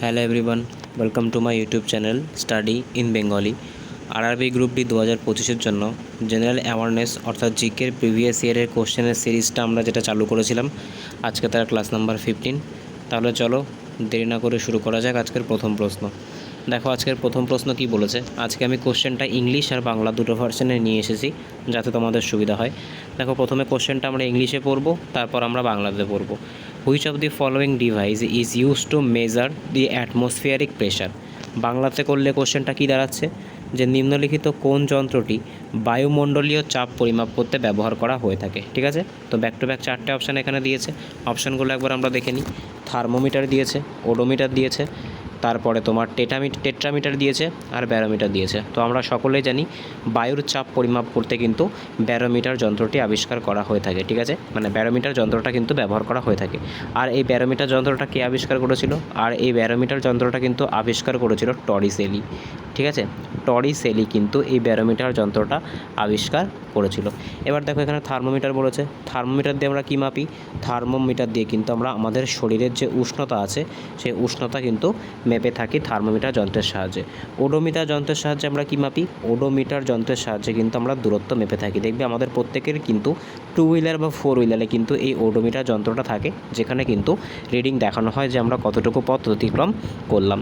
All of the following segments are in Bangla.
Hello everyone, welcome to my YouTube channel study in Bengali. RRB group D 2025-এর জন্য জেনারেল অ্যাওয়ারনেস অর্থাৎ জিকের প্রিভিয়াস ইয়ারের কোশ্চেনের সিরিজটা আমরা যেটা চালু করেছিলাম, আজকে তার ক্লাস নাম্বার 15। তাহলে চলো দেরি না করে শুরু করা যাক আজকের প্রথম প্রশ্ন। দেখো আজকের প্রথম প্রশ্ন কি বলেছে। আজকে আমি কোশ্চেনটা ইংলিশ আর বাংলা দুটো ভার্সনে নিয়ে এসেছি যাতে তোমাদের সুবিধা হয়। দেখো প্রথমে কোশ্চেনটা আমরা ইংলিশে পড়বো, তারপর আমরা বাংলাতে পড়বো। Which of the following device is use to measure the atmospheric pressure. বাংলাতে করলে কোশ্চেনটা কী দাঁড়াচ্ছে যে নিম্নলিখিত কোন যন্ত্রটি বায়ুমণ্ডলীয় চাপ পরিমাপ করতে ব্যবহার করা হয়ে থাকে। ঠিক আছে, তো ব্যাক টু ব্যাক চারটে অপশান এখানে দিয়েছে। অপশানগুলো একবার আমরা দেখে নিই। থার্মোমিটার দিয়েছে, ওডোমিটার দিয়েছে, তারপরে তোমার টেট্রামিটার দিয়েছে আর ব্যারোমিটার দিয়েছে। তো আমরা সকলেই জানি বায়ুর চাপ পরিমাপ করতে কিন্তু ব্যারোমিটার যন্ত্রটি আবিষ্কার করা হয়ে থাকে। ঠিক আছে, মানে ব্যারোমিটার যন্ত্রটা কিন্তু ব্যবহার করা হয়ে থাকে। আর এই ব্যারোমিটার যন্ত্রটা কে আবিষ্কার করেছিল? আর এই ব্যারোমিটার যন্ত্রটা কিন্তু আবিষ্কার করেছিল টরিসেলি। ঠিক আছে, টরিসেলি কিন্তু এই ব্যারোমিটার যন্ত্রটা আবিষ্কার করেছিল। এবার দেখো এখানে থার্মোমিটার বলেছে। থার্মোমিটার দিয়ে আমরা কী মাপি? থার্মোমিটার দিয়ে কিন্তু আমরা আমাদের শরীরের যে উষ্ণতা আছে সেই উষ্ণতা কিন্তু মেপে থাকি থার্মোমিটার যন্ত্রের সাহায্যে। ওডোমিটার যন্ত্রের সাহায্যে আমরা কী মাপি? ওডোমিটার যন্ত্রের সাহায্যে কিন্তু আমরা দূরত্ব মেপে থাকি। দেখবে আমাদের প্রত্যেকের কিন্তু 2 হুইলার বা 4 হুইলারে কিন্তু এই ওডোমিটার যন্ত্রটা থাকে, যেখানে কিন্তু রিডিং দেখানো হয় যে আমরা কতটুকু পথ অতিক্রম করলাম।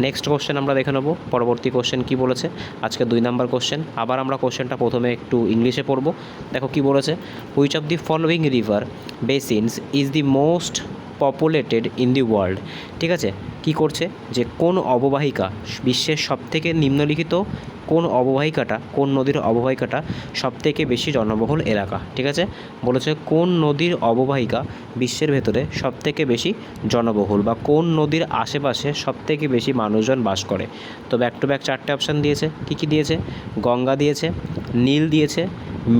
নেক্সট কোশ্চেন আমরা দেখে নেব। পরবর্তী কোশ্চেন কী বলেছে, আজকে 2 নম্বর কোশ্চেন। আবার আমরা কোশ্চেনটা প্রথমে একটু ইংলিশে পড়ব। দেখো কী বলেছে। Which of the following river basins is the most populated in the world. ঠিক আছে, কি করছে যে কোন অববাহিকা বিশ্বের সবথেকে নিম্নলিখিত কোন অববাহিকাটা, কোন নদীর অববাহিকাটা সবথেকে বেশি জনবহুল এলাকা। ঠিক আছে, বলেছে কোন নদীর অববাহিকা বিশ্বের ভেতরে সবথেকে বেশি জনবহুল বা কোন নদীর আশেপাশে সবথেকে বেশি মানুষজন বাস করে। তো ব্যাক টু ব্যাক চারটে অপশান দিয়েছে। কী কী দিয়েছে? গঙ্গা দিয়েছে, নীল দিয়েছে,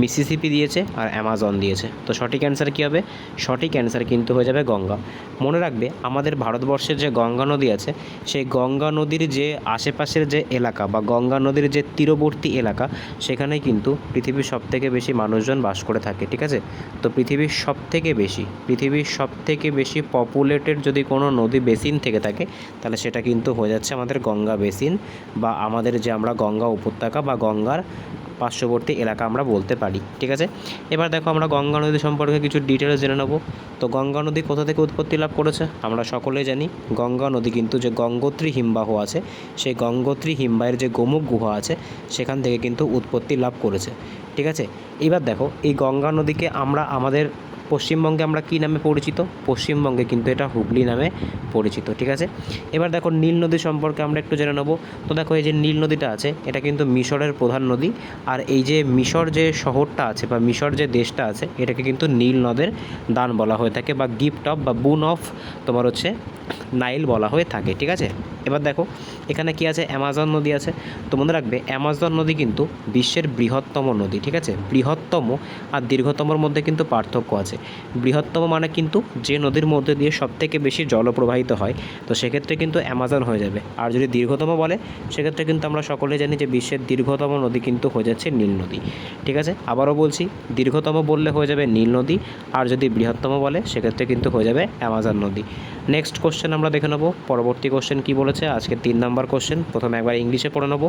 মিসিসিপি দিয়েছে আর অ্যামাজন দিয়েছে। তো সঠিক অ্যান্সার কী হবে? সঠিক অ্যান্সার কিন্তু হয়ে যাবে গঙ্গা। মনে রাখবে আমাদের ভারতবর্ষের যে গঙ্গা নদী আছে সেই গঙ্গা নদীর যে আশেপাশের যে এলাকা বা গঙ্গা নদীর যে তীরবর্তী এলাকা, সেখানে কিন্তু পৃথিবীর সবথেকে বেশি মানুষজন বাস করে থাকে। ঠিক আছে, তো পৃথিবীর সবথেকে বেশি পপুলেটেড যদি কোনো নদী বেসিন থেকে থাকে তাহলে সেটা কিন্তু হয়ে যাচ্ছে আমাদের গঙ্গা বেসিন বা আমাদের যে আমরা গঙ্গা উপত্যকা বা গঙ্গার পার্শ্ববর্তী এলাকা আমরা বলতে পারি। ঠিক আছে, এবার দেখো আমরা গঙ্গা নদী সম্পর্কে কিছু ডিটেলস জেনে নেব। তো গঙ্গা নদী কোথা থেকে উৎপত্তি লাভ করেছে? আমরা সকলেই জানি গঙ্গা নদী কিন্তু যে গঙ্গোত্রী হিমবাহ আছে সেই গঙ্গোত্রী হিমবাহের যে গোমুখ গুহা আছে সেখান থেকে কিন্তু উৎপত্তি লাভ করেছে। ঠিক আছে, এবার দেখো এই গঙ্গা নদীকে আমরা আমাদের পশ্চিমবঙ্গে আমরা কী নামে পরিচিত? পশ্চিমবঙ্গে কিন্তু এটা হুগলি নামে পরিচিত। ঠিক আছে, এবার দেখো নীল নদী সম্পর্কে আমরা একটু জেনে নেব। তো দেখো এই যে নীল নদীটা আছে এটা কিন্তু মিশরের প্রধান নদী। আর এই যে মিশর যে শহরটা আছে বা মিশর যে দেশটা আছে এটাকে কিন্তু নীল নদের দান বলা হয়ে থাকে বা গিফট অফ বা বুন অফ তোমার হচ্ছে নাইল বলা হয়ে থাকে। ঠিক আছে, এবার দেখো এখানে কি আছে? অ্যামাজন নদী আছে। তো মনে রাখবে অ্যামাজন নদী কিন্তু বিশ্বের বৃহত্তম নদী। ঠিক আছে, বৃহত্তম আর দীর্ঘতমর মধ্যে কিন্তু পার্থক্য আছে। বৃহত্তম মানে কিন্তু যে নদীর মধ্যে দিয়ে সবথেকে বেশি জল প্রবাহিত হয়, তো সেক্ষেত্রে কিন্তু অ্যামাজন হয়ে যাবে। আর যদি দীর্ঘতম বলে সেক্ষেত্রে কিন্তু আমরা সকলে জানি যে বিশ্বের দীর্ঘতম নদী কিন্তু হয়ে যাচ্ছে নীল নদী। ঠিক আছে, আবারও বলছি দীর্ঘতম বললে হয়ে যাবে নীল নদী, আর যদি বৃহত্তম বলে সেক্ষেত্রে কিন্তু হয়ে যাবে অ্যামাজন নদী। নেক্সট কোশ্চেন আমরা দেখে নেব। পরবর্তী কোশ্চেন কী বলেছে, আজকে 3 নম্বর কোশ্চেন। প্রথমে একবার ইংলিশে পড়ে নেব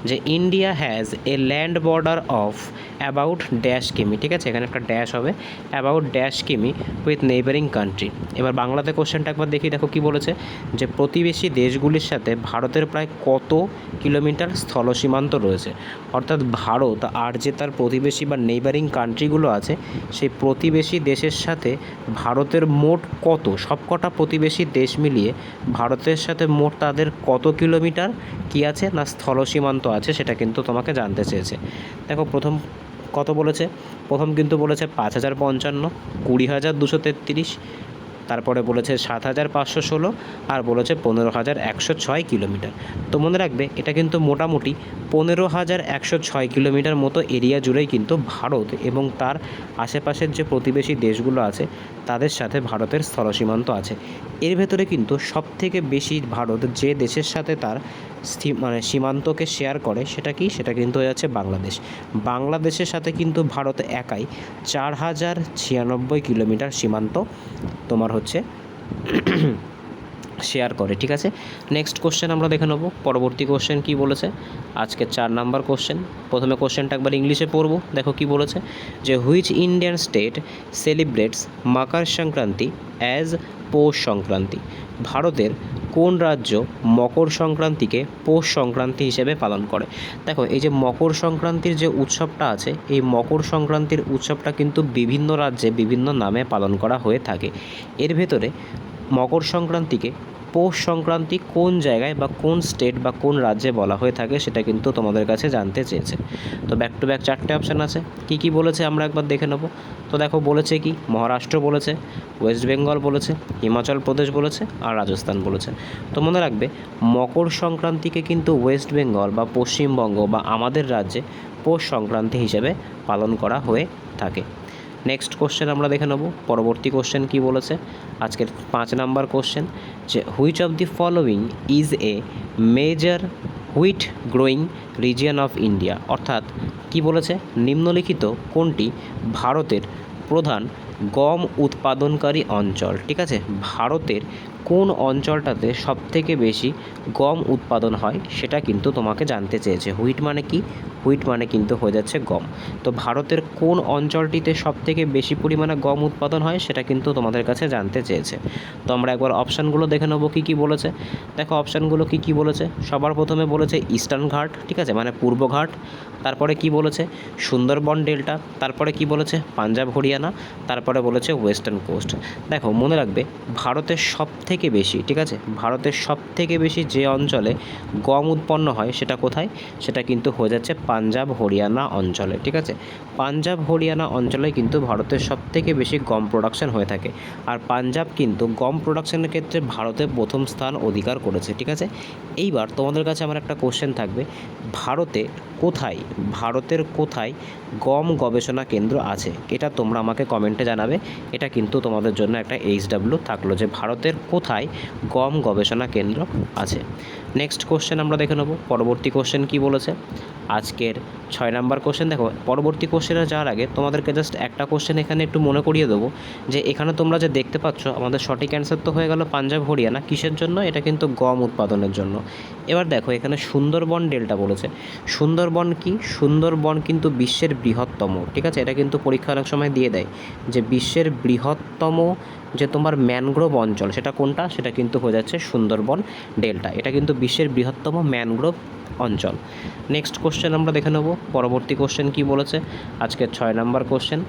যে India has a land border of about dash কিমি। ঠিক আছে, এখানে একটা ড্যাশ হবে, অ্যাবাউট ড্যাশ কিমি উইথ নেইবারিং কান্ট্রি। এবার বাংলাতে কোশ্চেনটা একবার দেখি। দেখো কী বলেছে যে প্রতিবেশী দেশগুলির সাথে ভারতের প্রায় কত কিলোমিটার স্থল সীমান্ত রয়েছে। অর্থাৎ ভারত আর যে তার প্রতিবেশী বা নেইবারিং কান্ট্রিগুলো আছে সেই প্রতিবেশী দেশের সাথে ভারতের মোট কত, সবকটা প্রতিবেশী দেশ মিলিয়ে ভারতের সাথে মোট তাদের কত কিলোমিটার কী আছে না স্থল সীমান্ত আছে সেটা কিন্তু তোমাকে জানতে চেয়েছে। দেখো প্রথম কত বলেছে? প্রথম কিন্তু বলেছে 5055, 20,233, তারপরে বলেছে 7,516 আর বলেছে 15,106 কিলোমিটার। তো মনে রাখবে এটা কিন্তু মোটামুটি 15,106 কিলোমিটার মতো এরিয়া জুড়েই কিন্তু ভারত এবং তার আশেপাশের যে প্রতিবেশী দেশগুলো আছে তাদের সাথে ভারতের স্থলসীমান্ত আছে। এর ভেতরে কিন্তু সবথেকে বেশি ভারত যে দেশের সাথে তার সীমান্তকে শেয়ার করে সেটা কি? সেটা কিন্তু হয়ে যাচ্ছে বাংলাদেশ। বাংলাদেশের সাথে কিন্তু ভারত একাই 4,096 কিলোমিটার সীমান্ত তোমার হচ্ছে শেয়ার করে, ঠিক আছে। নেক্সট কোশ্চেন আমরা দেখে নেব, পরবর্তী কোশ্চেন কী বলেছে। আজকে 4 নাম্বার কোশ্চেন। প্রথমে কোশ্চেনটা একবার ইংলিশে পড়ব। দেখো কি বলেছে, যে which Indian state celebrates Makar Sankranti as Poush Sankranti. ভারতের কোন রাজ্য মকর সংক্রান্তিকে পৌষ সংক্রান্তি হিসেবে পালন করে। দেখো এই যে মকর সংক্রান্তির যে উৎসবটা আছে, এই মকর সংক্রান্তির উৎসবটা কিন্তু বিভিন্ন রাজ্যে বিভিন্ন নামে পালন করা হয়ে থাকে। এর ভেতরে মকর সংক্রান্তিকে পৌষ সংক্রান্তি কোন জায়গায় বা কোন স্টেট বা কোন রাজ্যে বলা হয়ে থাকে সেটা কিন্তু তোমাদের কাছে জানতে চেয়েছে। তো ব্যাক টু ব্যাক 4টে অপশান আছে, কি কি বলেছে আমরা একবার দেখে নেব। তো দেখো বলেছে কি, মহারাষ্ট্র বলেছে, ওয়েস্ট বেঙ্গল বলেছে, হিমাচল প্রদেশ বলেছে আর রাজস্থান বলেছে। তো মনে রাখবে মকর সংক্রান্তিকে কিন্তু ওয়েস্ট বেঙ্গল বা পশ্চিমবঙ্গ বা আমাদের রাজ্যে পৌষ সংক্রান্তি হিসেবে পালন করা হয়ে থাকে। নেক্সট কোশ্চেন আমরা দেখে নেব, পরবর্তী কোশ্চেন কি বলেছে। আজকের 5 নাম্বার কোশ্চেন, যে which of the following is a major wheat growing region of India. অর্থাৎ কি বলেছে, নিম্নলিখিত কোনটি ভারতের প্রধান গম উৎপাদনকারী অঞ্চল। ঠিক আছে, ভারতের কোন অঞ্চলটাতে সবথেকে বেশি গম উৎপাদন হয় সেটা কিন্তু তোমাকে জানতে চেয়েছে। হুইট মানে কি, হুইট মানে কিন্তু হয়ে যাচ্ছে গম। তো ভারতের কোন অঞ্চলটিতে সবথেকে বেশি পরিমাণে গম উৎপাদন হয় সেটা কিন্তু তোমাদের কাছে জানতে চেয়েছে। তো আমরা একবার অপশানগুলো দেখে নেবো কী কী বলেছে। দেখো অপশানগুলো কী কী বলেছে। সবার প্রথমে বলেছে ইস্টার্ন ঘাট, ঠিক আছে, মানে পূর্ব ঘাট। তারপরে কি বলেছে, সুন্দরবন ডেল্টা। তারপরে কি বলেছে, পাঞ্জাব হরিয়ানা। তারপরে বলেছে ওয়েস্টার্ন কোস্ট। দেখো মনে রাখবে ভারতের সবথেকে বেশি, ঠিক আছে, ভারতের সবথেকে বেশি যে অঞ্চলে গম উৎপন্ন হয় সেটা কোথায়, সেটা কিন্তু হয়ে যাচ্ছে পাঞ্জাব হরিয়ানা অঞ্চলে। ঠিক আছে, পাঞ্জাব হরিয়ানা অঞ্চলে কিন্তু ভারতের সবথেকে বেশি গম প্রোডাকশন হয়ে থাকে। আর পাঞ্জাব কিন্তু গম প্রোডাকশনের ক্ষেত্রে ভারতে প্রথম স্থান অধিকার করেছে। ঠিক আছে, এইবার তোমাদের কাছে আমার একটা কোশ্চেন থাকবে, ভারতের কোথায় গম গবেষণা কেন্দ্র আছে, এটা তোমরা আমাকে কমেন্টে জানাবে। এটা কিন্তু তোমাদের জন্য একটা HW থাকলো, যে ভারতের কোথায় গম গবেষণা কেন্দ্র আছে। নেক্সট কোশ্চেন আমরা দেখে নেব, পরবর্তী কোশ্চেন কি বলেছে। আজকের 6 নাম্বার কোশ্চেন। দেখো পরবর্তী কোশ্চেনে যাওয়ার আগে তোমাদেরকে জাস্ট একটা কোশ্চেন এখানে একটু মনে করিয়ে দেবো, যে এখানে তোমরা যে দেখতে পাচ্ছ আমাদের সঠিক অ্যান্সার তো হয়ে গেল পাঞ্জাব হরিয়ানা। কিসের জন্য, এটা কিন্তু গম উৎপাদনের জন্য। এবার দেখো এখানে সুন্দরবন ডেল্টা বলেছে। সুন্দরবন কি, সুন্দরবন কিন্তু বিশ্বের বৃহত্তম, ঠিক আছে, এটা কিন্তু পরীক্ষা অনেক সময় দিয়ে দেয়, যে বিশ্বের বৃহত্তম যে তোমার ম্যানগ্রোভ অঞ্চল সেটা কোনটা, সেটা কিন্তু হয়ে যাচ্ছে সুন্দরবন ডেল্টা। এটা কিন্তু বিশ্বের বৃহত্তম ম্যানগ্রোভ অঞ্চল। নেক্সট কোশ্চেন আমরা দেখে নেব, পরবর্তী কোশ্চেন কি বলেছে। আজকের 6 নাম্বার কোশ্চেন,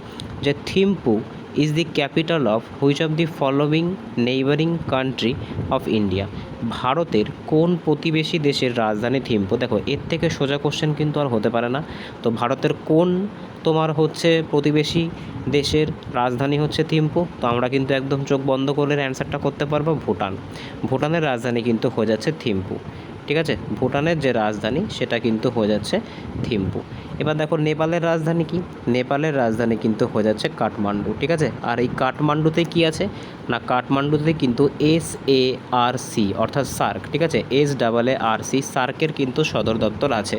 যে Thimphu is the capital of which of the following neighbouring country of India. ভারতের কোন প্রতিবেশী দেশের রাজধানী থিম্পু। দেখো এর থেকে সোজা কোশ্চেন কিন্তু আর হতে পারে না। তো ভারতের কোন তোমার হচ্ছে প্রতিবেশী দেশের রাজধানী হচ্ছে থিম্পু। তো আমরা কিন্তু একদম চোখ বন্ধ করে অ্যান্সারটা করতে পারবো, ভুটান। ভুটানের রাজধানী কিন্তু হয়ে যাচ্ছে থিম্পু। ঠিক আছে, ভুটানের যে রাজধানী সেটা কিন্তু হয়ে যাচ্ছে থিম্পু। এবার দেখো নেপালের রাজধানী কি, নেপালের রাজধানী কিন্তু হয়ে যাচ্ছে কাঠমান্ডু। ঠিক আছে, আর এই কাঠমান্ডুতে কি আছে না, কাঠমান্ডুতে কিন্তু SARC অর্থাৎ সার্ক, ঠিক আছে, SAARC সার্কের কিন্তু সদর দপ্তর আছে।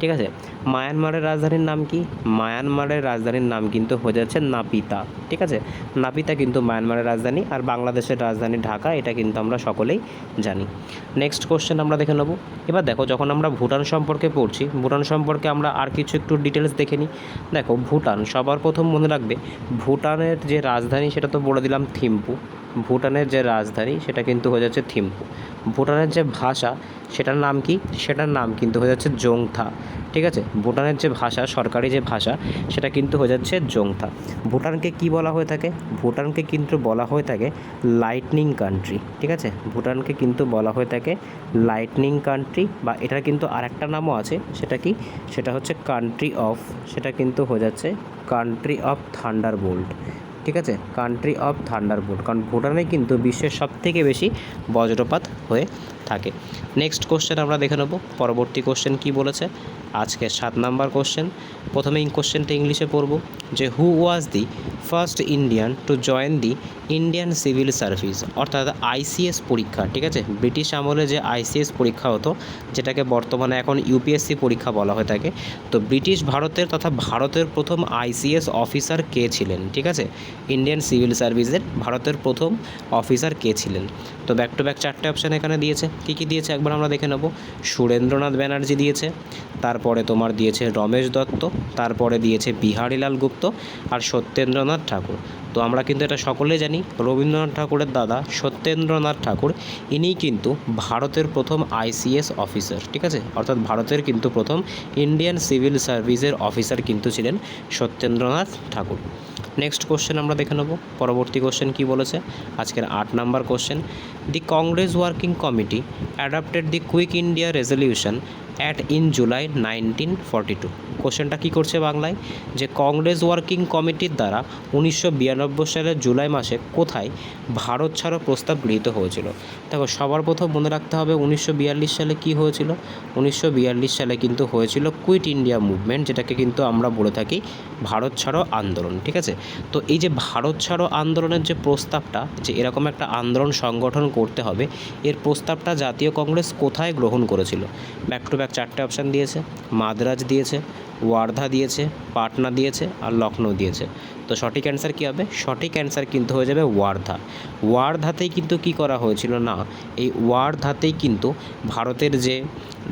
ঠিক আছে, মায়ানমারের রাজধানীর নাম কি, মায়ানমারের রাজধানীর নাম কিন্তু হয়ে যাচ্ছে নাপিতা। ঠিক আছে, নাপিতা কিন্তু মায়ানমারের রাজধানী। আর বাংলাদেশের রাজধানী ঢাকা, এটা কিন্তু আমরা সকলেই জানি। নেক্সট কোশ্চেন আমরা দেখে নেব। এবার দেখো যখন আমরা ভুটান সম্পর্কে পড়ছি, ভুটান সম্পর্কে আমরা আর কিছু একটু ডিটেলস দেখে নিই। দেখো ভুটান, সবার প্রথম মনে রাখবে ভুটানের যে রাজধানী সেটা তো বলে দিলাম থিম্পু। ভুটানের যে রাজধানী সেটা কিন্তু হয়ে যাচ্ছে থিম্পু। ভুটানের যে ভাষা সেটার নাম কি, সেটার নাম কিন্তু হয়ে যাচ্ছে জোংথা। ঠিক আছে, ভুটানের যে ভাষা, সরকারি যে ভাষা সেটা কিন্তু হয়ে যাচ্ছে জোংথা। ভুটানকে কি বলা হয়ে থাকে, ভুটানকে কিন্তু বলা হয়ে থাকে লাইটনিং কান্ট্রি। ঠিক আছে, ভুটানকে কিন্তু বলা হয়ে থাকে লাইটনিং কান্ট্রি, বা এটার কিন্তু আরেকটা নামও আছে, সেটা কি, সেটা হচ্ছে কান্ট্রি অফ, সেটা কিন্তু হয়ে যাচ্ছে কান্ট্রি অফ থান্ডারবোল্ট। ঠিক আছে, কান্ট্রি অফ থান্ডারবোল্ট, কারণ ভুটানে কিন্তু বিশ্বের সবথেকে বেশি বজ্রপাত হয়ে থাকে। নেক্সট কোশ্চেন আমরা দেখে নেব পরবর্তী কোশ্চেন কি বলেছে। আজকে 7 নাম্বার কোশ্চেন। প্রথমেই কোশ্চেনটা ইংলিশে পড়ব যে who was the first Indian to join the Indian civil service, অর্থাৎ আইসিএস পরীক্ষা, ঠিক আছে, ব্রিটিশ আমলে যে আইসিএস পরীক্ষা হতো যেটাকে বর্তমানে এখন ইউপিএসসি পরীক্ষা বলা হয়ে থাকে। তো ব্রিটিশ ভারতের তথা ভারতের প্রথম আইসিএস অফিসার কে ছিলেন, ঠিক আছে, ইন্ডিয়ান সিভিল সার্ভিসের ভারতের প্রথম অফিসার কে ছিলেন। তো ব্যাক টু ব্যাক 4টে অপশান এখানে দিয়েছে। কী কী দিয়েছে একবার আমরা দেখে নেব। সুরেন্দ্রনাথ ব্যানার্জি দিয়েছে, তারপরে তোমার দিয়েছে রমেশ দত্ত, তারপরে দিয়েছে বিহারীলাল গুপ্ত আর সত্যেন্দ্রনাথ ঠাকুর। তো আমরা কিন্তু এটা সকলেই জানি রবীন্দ্রনাথ ঠাকুরের দাদা সত্যেন্দ্রনাথ ঠাকুর ইনিই কিন্তু ভারতের প্রথম আইসিএস অফিসার, ঠিক আছে, অর্থাৎ ভারতের কিন্তু প্রথম ইন্ডিয়ান সিভিল সার্ভিসের অফিসার কিন্তু ছিলেন সত্যেন্দ্রনাথ ঠাকুর। নেক্সট কোশ্চেন আমরা দেখে নেব পরবর্তী কোশ্চেন কি বলেছে। আজকের 8 number question. The Congress working committee adapted the quit India resolution in July 1942। কোশ্চেনটা কী করছে বাংলায়, যে কংগ্রেস ওয়ার্কিং কমিটির দ্বারা 1992 সালের জুলাই মাসে কোথায় ভারত ছাড়ো প্রস্তাব গৃহীত হয়েছিল। দেখো সবার প্রথম মনে রাখতে হবে 1942 সালে কি হয়েছিল। 1942 সালে কিন্তু হয়েছিল কুইট ইন্ডিয়া মুভমেন্ট, যেটাকে কিন্তু আমরা বলে থাকি ভারত ছাড়ো আন্দোলন, ঠিক আছে। তো এই যে ভারত ছাড়ো আন্দোলনের যে প্রস্তাবটা, যে এরকম একটা আন্দোলন সংগঠন করতে হবে, এর প্রস্তাবটা জাতীয় কংগ্রেস কোথায় গ্রহণ করেছিল। ব্যাক টু ব্যাক 4টে অপশান দিয়েছে। মাদ্রাজ দিয়েছে, ওয়ার্ধা দিয়েছে, পাটনা দিয়েছে আর লখনৌ দিয়েছে। তো সঠিক অ্যান্সার কী হবে, সঠিক অ্যান্সার কিন্তু হয়ে যাবে ওয়ার্ধা। ওয়ার্ধাতেই কিন্তু কি করা হয়েছিল না, এই ওয়ার্ধাতেই কিন্তু ভারতের যে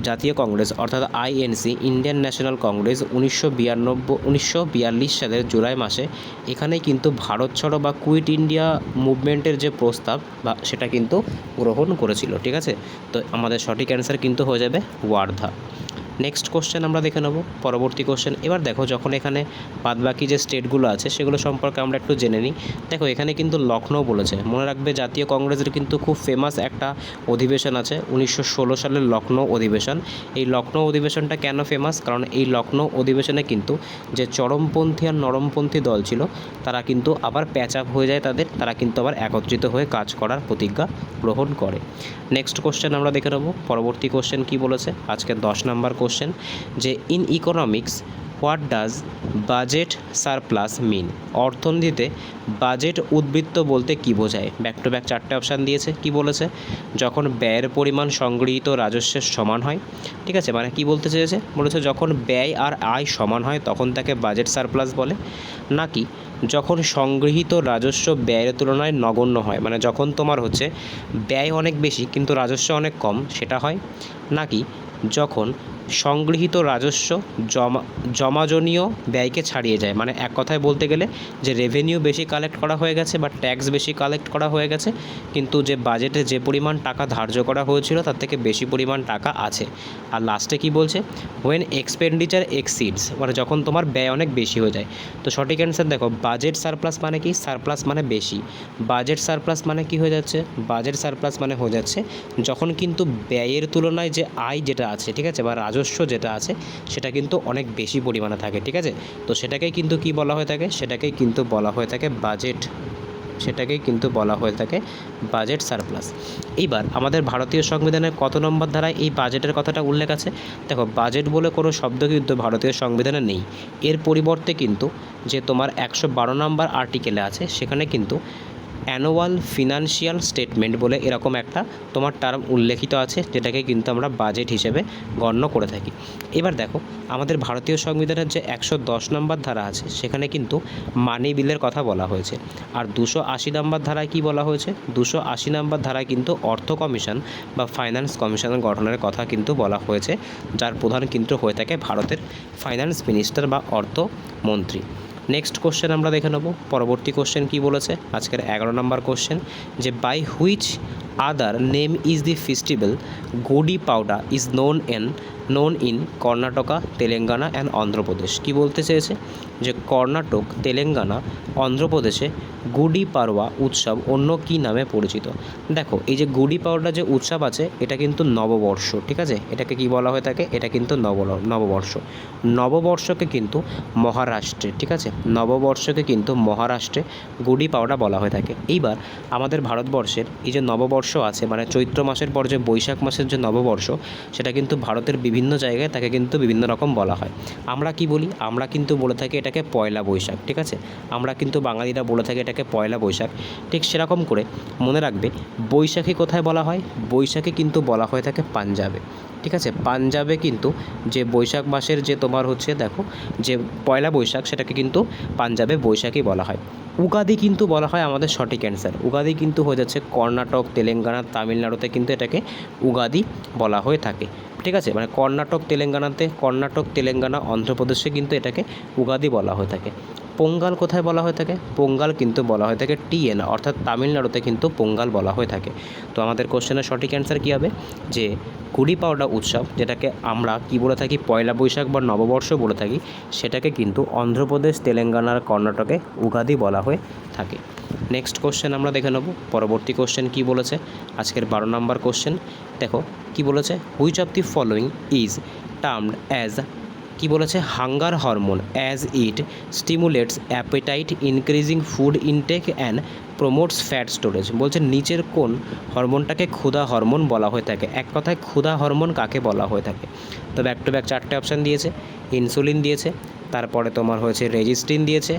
জাতীয় কংগ্রেস অর্থাৎ আইএনসি ইন্ডিয়ান ন্যাশনাল কংগ্রেস 1942 সালের জুলাই মাসে এখানেই কিন্তু ভারত ছাড়ো বা কুইট ইন্ডিয়া মুভমেন্টের যে প্রস্তাব বা সেটা কিন্তু গ্রহণ করেছিল, ঠিক আছে। তো আমাদের সঠিক অ্যান্সার কিন্তু হয়ে যাবে ওয়ার্ধা। নেক্সট কোশ্চেন আমরা দেখে নেব পরবর্তী কোশ্চেন। এবার দেখো যখন এখানে বাদবাকি যে স্টেটগুলো আছে সেগুলো সম্পর্কে আমরা একটু জেনে নিই। দেখো এখানে কিন্তু লখনৌ বলেছে, মনে রাখবে জাতীয় কংগ্রেসের কিন্তু খুব ফেমাস একটা অধিবেশন আছে 1916 সালের লখনৌ অধিবেশন। এই লখনৌ অধিবেশনটা কেন ফেমাস, কারণ এই লখনৌ অধিবেশনে কিন্তু যে চরমপন্থী আর নরমপন্থী দল ছিল তারা কিন্তু আবার প্যাচ আপ হয়ে যায়, তারা কিন্তু আবার একত্রিত হয়ে কাজ করার প্রতিজ্ঞা গ্রহণ করে। নেক্সট কোশ্চেন আমরা দেখে নেব পরবর্তী কোশ্চেন কি বলেছে। আজকে 10 নাম্বার কোশ্চেন, যে in economics what does budget surplus mean, অর্থনীতিতে বাজেট উদ্বৃত্ত বলতে কি বোঝায়। ব্যাক টু ব্যাক 4টে অপশান দিয়েছে। কি বলেছে, যখন ব্যয়ের পরিমাণ সংগৃহীত রাজস্বের সমান হয়, ঠিক আছে, মানে কি বলতে চেয়েছে, বলেছে যখন ব্যয় আর আয় সমান হয় তখন তাকে বাজেট সারপ্লাস বলে, নাকি যখন সংগৃহীত রাজস্ব ব্যয়ের তুলনায় নগণ্য হয়, মানে যখন তোমার হচ্ছে ব্যয় অনেক বেশি কিন্তু রাজস্ব অনেক কম সেটা হয়, নাকি যখন সংগৃহীত রাজস্ব জমাজনীয় ব্যয়কে ছাড়িয়ে যায়, মানে এক কথায় বলতে গেলে যে রেভিনিউ বেশি কালেক্ট করা হয়ে গেছে বা ট্যাক্স বেশি কালেক্ট করা হয়ে গেছে কিন্তু যে বাজেটে যে পরিমাণ টাকা ধার্য করা হয়েছিল তার থেকে বেশি পরিমাণ টাকা আছে। আর লাস্টে কি বলছে, হোয়েন এক্সপেন্ডিচার এক্সিডস, মানে যখন তোমার ব্যয় অনেক বেশি হয়ে যায়। তো সঠিক অ্যান্সার দেখো বাজেট সারপ্লাস মানে কি, সারপ্লাস মানে বেশি, বাজেট সারপ্লাস মানে কি হয়ে যাচ্ছে, বাজেট সারপ্লাস মানে হয়ে যাচ্ছে যখন কিন্তু ব্যয়ের তুলনায় যে আয় যেটা আছে, ঠিক আছে, বা রাজস্ব যেটা আছে সেটা কিন্তু অনেক বেশি পরিমাণে থাকে, ঠিক আছে। তো সেটাকেই কিন্তু কি বলা হয়ে থাকে, সেটাকেই কিন্তু বলা হয়ে থাকে বাজেট, সেটাকেই কিন্তু বলা হয়ে থাকে বাজেট সারপ্লাস। এইবার আমাদের ভারতীয় সংবিধানের কত নম্বর ধারায় এই বাজেটের কথাটা উল্লেখ আছে। দেখো বাজেট বলে কোনো শব্দ কিন্তু ভারতীয় সংবিধানে নেই, এর পরিবর্তে কিন্তু যে তোমার 112 নম্বর আর্টিকেলে আছে সেখানে কিন্তু অ্যানুয়াল ফিনান্সিয়াল স্টেটমেন্ট বলে এরকম একটা তোমার টার্ম উল্লেখিত আছে, যেটাকে কিন্তু আমরা বাজেট হিসেবে গণ্য করে থাকি। এবার দেখো আমাদের ভারতীয় সংবিধানের যে 110 নম্বর ধারা আছে সেখানে কিন্তু মানি বিলের কথা বলা হয়েছে। আর 280 নম্বর ধারায় কি বলা হয়েছে, 280 নম্বর ধারায় কিন্তু অর্থ কমিশন বা ফাইন্যান্স কমিশনের গঠনের কথা কিন্তু বলা হয়েছে, যার প্রধান কিন্তু হয়ে থাকে ভারতের ফাইন্যান্স মিনিস্টার বা অর্থমন্ত্রী। নেক্সট কোশ্চেন আমরা দেখে নেব পরবর্তী কোশ্চেন কি বলেছে। আজকের 11 নম্বর কোশ্চেন, যে by which other name is the festival Gudi Padwa is known in known in Karnataka, Telangana and Andhra Pradesh. কি বলতে চেয়েছে যে কর্ণাটক, তেলেঙ্গানা, অন্ধ্রপ্রদেশে গুডি পাড়ওয়া উৎসব অন্য কী নামে পরিচিত। দেখো এই যে গুডি পাড়ওয়া যে উৎসব আছে এটা কিন্তু নববর্ষ, ঠিক আছে, এটাকে কি বলা হয়ে থাকে, এটা কিন্তু নববর্ষ। নববর্ষকে কিন্তু মহারাষ্ট্রে, ঠিক আছে, নববর্ষকে কিন্তু মহারাষ্ট্রে গুডি পাড়ওয়া বলা হয়ে থাকে। এইবার আমাদের ভারতবর্ষের এই যে নববর্ষ আছে মানে চৈত্র মাসের পর যে বৈশাখ মাসের যে নববর্ষ সেটা কিন্তু ভারতের বিভিন্ন জায়গায় তাকে কিন্তু বিভিন্ন রকম বলা হয়। আমরা কি বলি, আমরা কিন্তু বলে থাকি এটাকে পয়লা বৈশাখ, ঠিক আছে, আমরা কিন্তু বাঙালিরা বলে থাকি এটাকে পয়লা বৈশাখ। ঠিক সেরকম করে মনে রাখবে বৈশাখী কোথায় বলা হয়, বৈশাখী কিন্তু বলা হয়ে থাকে পাঞ্জাবে, ঠিক আছে, পাঞ্জাবে কিন্তু যে বৈশাখ মাসের যে তোমার হচ্ছে দেখো যে পয়লা বৈশাখ সেটাকে কিন্তু পাঞ্জাবে বৈশাখী বলা হয়। উগাদি কিন্তু বলা হয় আমাদের সঠিক অ্যান্সার, উগাদি কিন্তু হয়ে যাচ্ছে কর্ণাটক, তেলেঙ্গানা, তামিলনাড়ুতে কিন্তু এটাকে উগাদি বলা হয়ে থাকে, ঠিক আছে, মানে কর্ণাটক, তেলেঙ্গানা, অন্ধ্রপ্রদেশে কিন্তু এটাকে উগাদি বলা হয়ে থাকে। পোঙ্গাল কোথায় বলা হয়ে থাকে, পোঙ্গাল কিন্তু বলা হয়ে থাকে টিএন, অর্থাৎ তামিলনাড়ুতে কিন্তু পোঙ্গাল বলা হয়ে থাকে। তো আমাদের কোশ্চেনের সঠিক অ্যান্সার কী হবে যে গুড়ি পাড়ওয়া উৎসব, যেটাকে আমরা কি বলে থাকি পয়লা বৈশাখ বা নববর্ষ বলে থাকি, সেটাকে কিন্তু অন্ধ্রপ্রদেশ, তেলেঙ্গানার, কর্ণাটকে উগাদি বলা হয়ে থাকে। নেক্সট কোশ্চেন আমরা দেখে নেব। পরবর্তী কোশ্চেন কি বলেছে, আজকের 12 নম্বর কোশ্চেন দেখো কি বলেছে, which of the following is termed as, কি বলেছে, hunger hormone as it stimulates appetite, increasing food intact and promotes fat storage. বলছে নিচের কোন হরমোনটাকে ক্ষুধা হরমোন বলা হয়ে থাকে, এক কথায় ক্ষুধা হরমোন কাকে বলা হয়ে থাকে। তো ব্যাক টু ব্যাক 4টে অপশান দিয়েছে, ইনসুলিন দিয়েছে, তারপরে তোমার হয়েছে রেজিস্টিন দিয়েছে,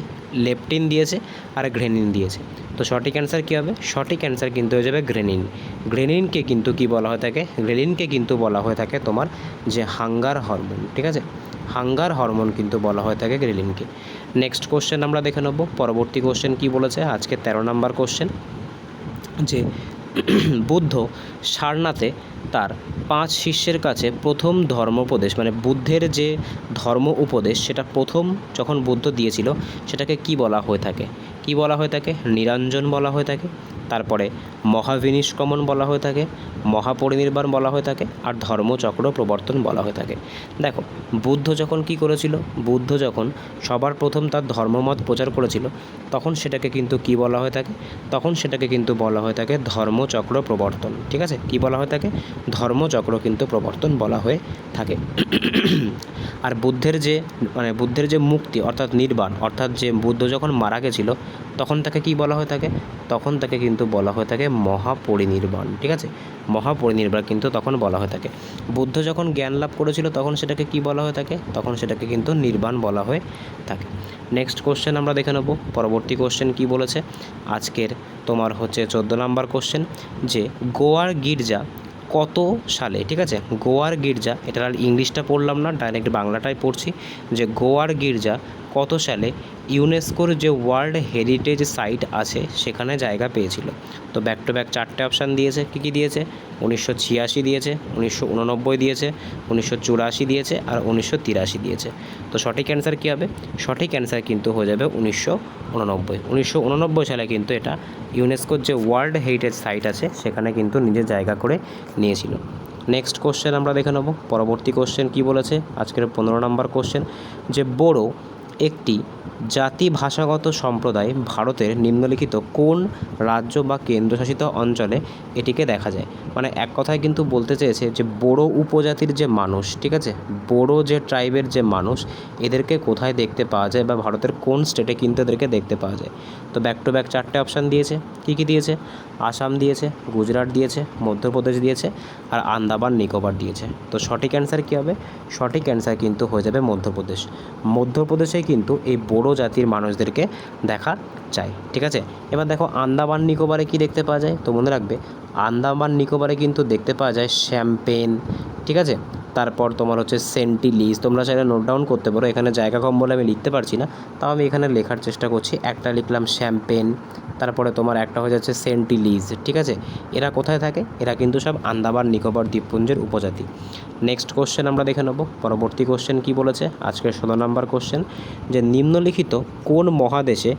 লেপটিন দিয়েছে আর গ্রেনিন দিয়েছে। তো সঠিক অ্যান্সার কী হবে, সঠিক অ্যান্সার কিন্তু হয়ে যাবে গ্রেনিন। গ্রেনিনকে কিন্তু কি বলা হয়ে থাকে, গ্রেনিনকে কিন্তু বলা হয়ে থাকে তোমার যে হাঙ্গার হরমোন, ঠিক আছে, হাঙ্গার হরমোন কিন্তু বলা হয়ে থাকে গ্রেলিনকে। নেক্সট কোশ্চেন আমরা দেখে নেব। পরবর্তী কোশ্চেন কি বলেছে, আজকে 13 নম্বর কোশ্চেন যে বুদ্ধ সারনাথে তার 5 শিষ্যের কাছে প্রথম ধর্মোপদেশ মানে বুদ্ধের যে ধর্ম উপদেশ সেটা প্রথম যখন বুদ্ধ দিয়েছিল সেটাকে কি বলা হয়ে থাকে, কি বলা হয়ে থাকে, নিরঞ্জন বলা হয়ে থাকে, তারপরে মহাবিনিষ্কমন বলা হয়ে থাকে, মহাপরিনির্বাণ বলা হয়ে থাকে আর ধর্মচক্র প্রবর্তন বলা হয়ে থাকে। দেখো বুদ্ধ যখন কি করেছিল, বুদ্ধ যখন সবার প্রথম তার ধর্মমত প্রচার করেছিল তখন সেটাকে কিন্তু কি বলা হয়ে থাকে, তখন সেটাকে কিন্তু বলা হয়ে থাকে ধর্মচক্র প্রবর্তন, ঠিক আছে, কি বলা হয়ে থাকে, ধর্মচক্র কিন্তু প্রবর্তন বলা হয়ে থাকে। আর বুদ্ধের যে মুক্তি অর্থাৎ নির্বাণ, অর্থাৎ যে বুদ্ধ যখন মারা গেছিল তখন তাকে কি বলা হয়ে থাকে, তখন তাকে কিন্তু বলা হয়ে থাকে মহাপরিনির্বাণ, ঠিক আছে, মহাপরিনির্বাণ কিন্তু তখন বলা হয়ে থাকে। বুদ্ধ যখন জ্ঞান লাভ করেছিল তখন সেটাকে কি বলা হয়ে থাকে, তখন সেটাকে কিন্তু নির্বাণ বলা হয়ে থাকে। নেক্সট কোশ্চেন আমরা দেখে নেব। পরবর্তী কোশ্চেন কি বলেছে, আজকের তোমার হচ্ছে 14 নম্বর কোশ্চেন যে গোয়ার গির্জা কত সালে, ঠিক আছে, গোয়ার গির্জা, এটা আর ইংলিশটা পড়লাম না, ডাইরেক্ট বাংলাটাই পড়ছি যে গোয়ার গির্জা কত সালে ইউনেস্কোর যে ওয়ার্ল্ড হেরিটেজ সাইট আছে সেখানে জায়গা পেয়েছিল। তো ব্যাক টু ব্যাক 4টে অপশান দিয়েছে, কী কী দিয়েছে, 1986 দিয়েছে, 1989 দিয়েছে, 1984 দিয়েছে আর 1983 দিয়েছে। তো সঠিক অ্যান্সার কী হবে, সঠিক অ্যান্সার কিন্তু হয়ে যাবে 1989। 1989 সালে কিন্তু এটা ইউনেস্কোর যে ওয়ার্ল্ড হেরিটেজ সাইট আছে সেখানে কিন্তু নিজের জায়গা করে নিয়েছিল। নেক্সট কোশ্চেন আমরা দেখে নেব। পরবর্তী কোশ্চেন কি বলেছে, আজকের 15 নম্বর কোশ্চেন যে বোড়ো একটি জাতি ভাষাগত সম্প্রদায় ভারতের নিম্নলিখিত কোন রাজ্য বা কেন্দ্রশাসিত অঞ্চলে এটিকে দেখা যায়। মানে এক কথায় কিন্তু বলতে চেয়েছে যে বড়ো উপজাতির যে মানুষ, ঠিক আছে, বড়ো যে ট্রাইবের যে মানুষ এদেরকে কোথায় দেখতে পাওয়া যায় বা ভারতের কোন স্টেটে কিন্তু এদেরকে দেখতে পাওয়া যায়। তো ব্যাক টু ব্যাক 4টে অপশান দিয়েছে, কী কী দিয়েছে, আসাম দিয়েছে, গুজরাট দিয়েছে, মধ্যপ্রদেশ দিয়েছে আর আন্দামান নিকোবর দিয়েছে। তো সঠিক অ্যান্সার কী হবে, সঠিক অ্যান্সার কিন্তু হয়ে যাবে মধ্যপ্রদেশ। মধ্যপ্রদেশে কিন্তু এই বড়ো জাতির মানুষদেরকে দেখা যায়, ঠিক আছে। এবার দেখো আন্দামান নিকোবরে কি দেখতে পাওয়া যায়, তো মনে রাখবে আন্দামান নিকোবরে কিন্তু দেখতে পাওয়া যায় শ্যাম্পেন, ঠিক আছে, তারপর তোমার হচ্ছে সেন্টিলিজ, তোমরা চাইলে নোট ডাউন করতে পারো, এখানে জায়গা কম বলে আমি লিখতে পারছি না, তাও আমি এখানে লেখার চেষ্টা করছি। একটা লিখলাম শ্যাম্পেন, তারপরে তোমার একটা হয়ে যাচ্ছে সেন্টিলিজ, ঠিক আছে, এরা কোথায় থাকে, এরা কিন্তু সব আন্দামান নিকোবর দ্বীপপুঞ্জের উপজাতি। নেক্সট কোশ্চেন আমরা দেখে নেব। পরবর্তী কোশ্চেন কি বলেছে, আজকের 16 নম্বর কোশ্চেন যে নিম্নলিখিত কোন মহাদেশে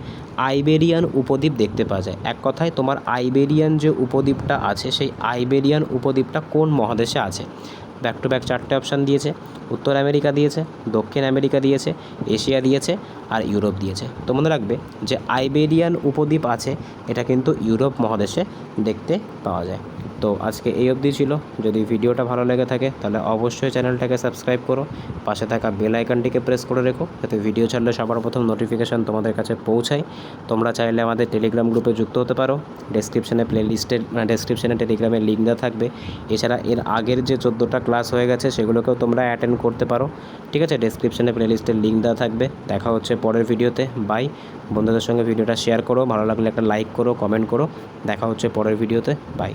আইবেরিয়ান উপদ্বীপ দেখতে পাওয়া যায়। এক কথায় তোমার আইবেরিয়ান যে উপদ্বীপটা আছে সেই আইবেরিয়ান উপদ্বীপটা কোন মহাদেশে আছে। ব্যাক টু ব্যাক 4টে অপশান দিয়েছে। উত্তর আমেরিকা দিয়েছে, দক্ষিণ আমেরিকা দিয়েছে, এশিয়া দিয়েছে আর ইউরোপ দিয়েছে। তো মনে রাখবে যে আইবেরিয়ান উপদ্বীপ আছে, এটা কিন্তু ইউরোপ মহাদেশে দেখতে পাওয়া যায়। তো আজকে এই অবধি ছিল। যদি ভিডিওটা ভালো লেগে থাকে তাহলে অবশ্যই চ্যানেলটাকে সাবস্ক্রাইব করো, পাশে থাকা বেল আইকনটিকে প্রেস করে রেখো, যাতে ভিডিও ছাড়লে সবার প্রথম নোটিফিকেশান তোমাদের কাছে পৌঁছায়। তোমরা চাইলে আমাদের টেলিগ্রাম গ্রুপে যুক্ত হতে পারো। ডেসক্রিপশনে টেলিগ্রামের লিঙ্ক দেওয়া থাকবে। এছাড়া এর আগের যে 14টা ক্লাস হয়ে গেছে সেগুলোকেও তোমরা অ্যাটেন্ড করতে পারো। ঠিক আছে, ডেসক্রিপশনে প্লেলিস্টের লিঙ্ক দেওয়া থাকবে। দেখা হচ্ছে পরের ভিডিওতে। বাই। বন্ধুদের সঙ্গে ভিডিওটা শেয়ার করো, ভালো লাগলে একটা লাইক করো, কমেন্ট করো। দেখা হচ্ছে পরের ভিডিওতে। বাই।